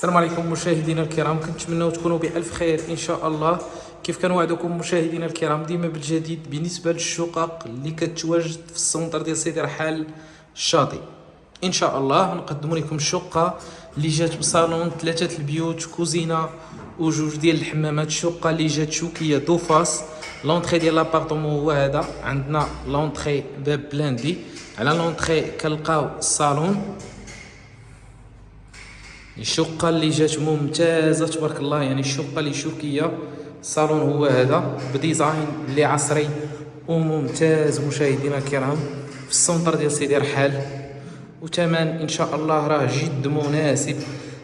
السلام عليكم مشاهدينا الكرام، كنتمنوا تكونوا بألف خير إن شاء الله. كيف كنوعدكم مشاهدينا الكرام ديما بالجديد بالنسبة للشقق اللي كتواجد في السونتر ديال سيدي رحال الشاطئ. إن شاء الله نقدم لكم الشقة اللي جات بصالون 3 البيوت، كوزينة وجوج ديال الحمامات. الشقة اللي جات شوكية دو فاس. لونطري ديال لابارتمون هو هذا، عندنا لونطري باب بلاندي. على لونطري كنلقاو الصالون. الشقة اللي جات ممتازة تبارك الله، يعني الشقة اللي شوكية. الصالون هو هذا بديزاين اللي عصري وممتاز مشاهدينا الكرام في السونتر ديال سيدي رحال. وثمن ان شاء الله راه جد مناسب،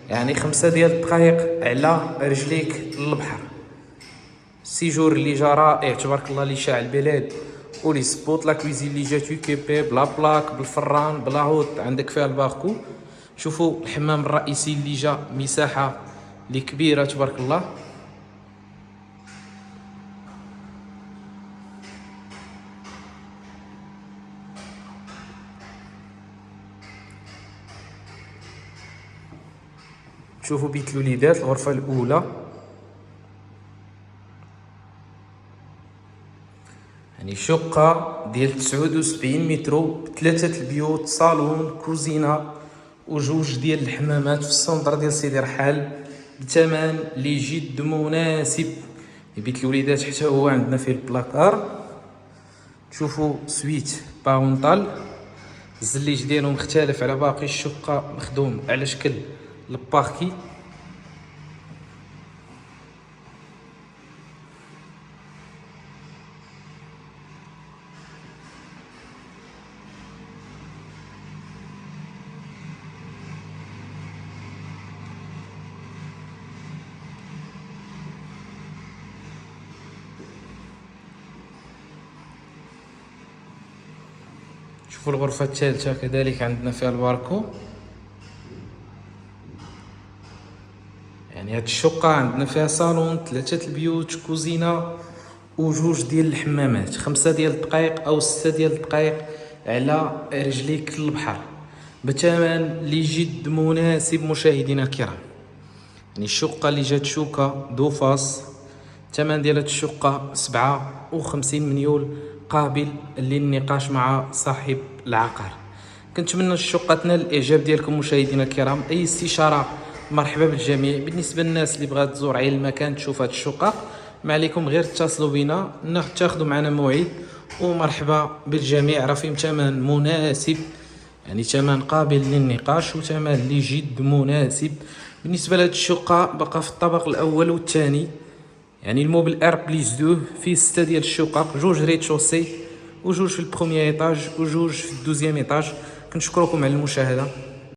يعني 5 ديال الدقائق على رجليك للبحر. السيجور اللي جا رائع تبارك الله، اللي شاع البلاد ولي سبوت. لا كويزين اللي جات يوكيبي بلا بلاك بالفران بلا هوت، عندك فيها الباركو. شوفوا الحمام الرئيسي اللي جا، مساحة اللي كبيرة تبارك الله. شوفوا بيت الوليدات الغرفة الأولى، يعني شقة ديال 79 متر ب3 البيوت، صالون كوزينة وجوج ديال الحمامات في السونتر ديال سيدي رحال بثمن اللي جد مناسب. بيت الوليدات حتى هو عندنا فيه البلاكار. تشوفوا سويت باونطال، الزليج ديالو مختلف على باقي الشقة، مخدوم على شكل الباركي. شوفوا الغرفة الثالثة كذلك عندنا فيها الباركو. يعني هاد الشقة عندنا فيها صالون 3 البيوت، كوزينة وجوج ديال الحمامات. 5 ديال الدقائق أو 6 ديال الدقائق على رجليك للبحر بثمن اللي جد مناسب مشاهدينا الكرام. يعني الشقة اللي جات شوكة دو فاس، الثمن ديال هاد الشقة 57 مليون، قابل للنقاش مع صاحب العقار. كنتمنى الشقة تنال الاعجاب ديالكم مشاهدينا الكرام. اي استشارة مرحبا بالجميع. بالنسبة للناس اللي بغات تزور عين المكان تشوف هاد الشقة، ما عليكم غير اتصلوا بنا تاخذوا معنا موعد، ومرحبا بالجميع. راه فيه ثمن مناسب، يعني ثمن قابل للنقاش وثمن اللي جد مناسب. بالنسبة لهاد الشقة بقى في الطابق الأول والثاني، يعني الموبل ار بليس 2 فيه 6 ديال الشقق، جوج ريت شوسي وجوج في البروميير ايطاج وجوج في الدوزيام ايطاج. كنشكركم على المشاهدة.